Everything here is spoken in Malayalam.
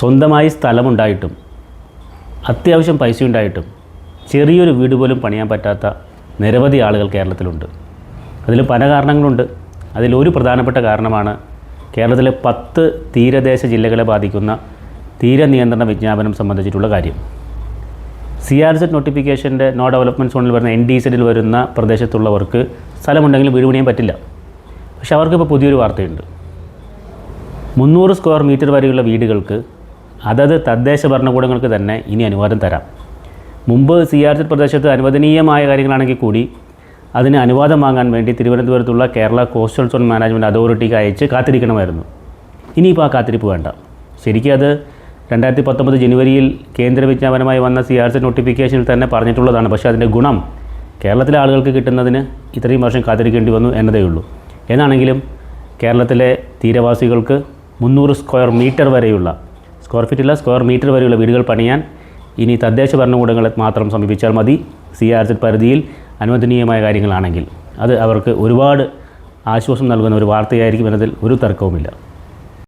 സ്വന്തമായി സ്ഥലമുണ്ടായിട്ടും അത്യാവശ്യം പൈസ ഉണ്ടായിട്ടും ചെറിയൊരു വീട് പോലും പണിയാൻ പറ്റാത്ത നിരവധി ആളുകൾ കേരളത്തിലുണ്ട്. അതിൽ പല കാരണങ്ങളുണ്ട്. അതിലൊരു പ്രധാനപ്പെട്ട കാരണമാണ് കേരളത്തിലെ 10 തീരദേശ ജില്ലകളെ ബാധിക്കുന്ന തീരനിയന്ത്രണ വിജ്ഞാപനം സംബന്ധിച്ചിട്ടുള്ള കാര്യം. CRZ നോട്ടിഫിക്കേഷൻ്റെ നോ ഡെവലപ്മെൻറ്റ് സോണിൽ വരുന്ന NDZ വരുന്ന പ്രദേശത്തുള്ളവർക്ക് സ്ഥലമുണ്ടെങ്കിലും വീട് പണിയാൻ പറ്റില്ല. പക്ഷെ അവർക്കിപ്പോൾ പുതിയൊരു വാർത്തയുണ്ട്. 300 സ്ക്വയർ മീറ്റർ വരെയുള്ള വീടുകൾക്ക് അതത് തദ്ദേശ ഭരണകൂടങ്ങൾക്ക് തന്നെ ഇനി അനുവാദം തരാം. മുമ്പ് CRZ പ്രദേശത്ത് അനുവദനീയമായ കാര്യങ്ങളാണെങ്കിൽ കൂടി അതിന് അനുവാദം വാങ്ങാൻ വേണ്ടി തിരുവനന്തപുരത്തുള്ള കേരള കോസ്റ്റൽ സോൺ മാനേജ്മെൻറ്റ് അതോറിറ്റിക്ക് അയച്ച് കാത്തിരിക്കണമായിരുന്നു. ഇനിയിപ്പോൾ ആ കാത്തിരിപ്പ് വേണ്ട. ശരിക്കും അത് 2019 ജനുവരിയിൽ കേന്ദ്ര വിജ്ഞാപനമായി വന്ന CRZ നോട്ടിഫിക്കേഷനിൽ തന്നെ പറഞ്ഞിട്ടുള്ളതാണ്. പക്ഷേ അതിൻ്റെ ഗുണം കേരളത്തിലെ ആളുകൾക്ക് കിട്ടുന്നതിന് ഇത്രയും വർഷം കാത്തിരിക്കേണ്ടി വന്നു എന്നതേ ഉള്ളൂ. എന്നാണെങ്കിലും കേരളത്തിലെ തീരവാസികൾക്ക് 300 സ്ക്വയർ മീറ്റർ വരെയുള്ള സ്ക്വയർ മീറ്റർ വരെയുള്ള വീടുകൾ പണിയാൻ ഇനി തദ്ദേശ ഭരണകൂടങ്ങളെ മാത്രം സമീപിച്ചാൽ മതി. CRZ പരിധിയിൽ അനുവദനീയമായ കാര്യങ്ങളാണെങ്കിൽ അത് അവർക്ക് ഒരുപാട് ആശ്വാസം നൽകുന്ന ഒരു വാർത്തയായിരിക്കും എന്നതിൽ ഒരു തർക്കവുമില്ല.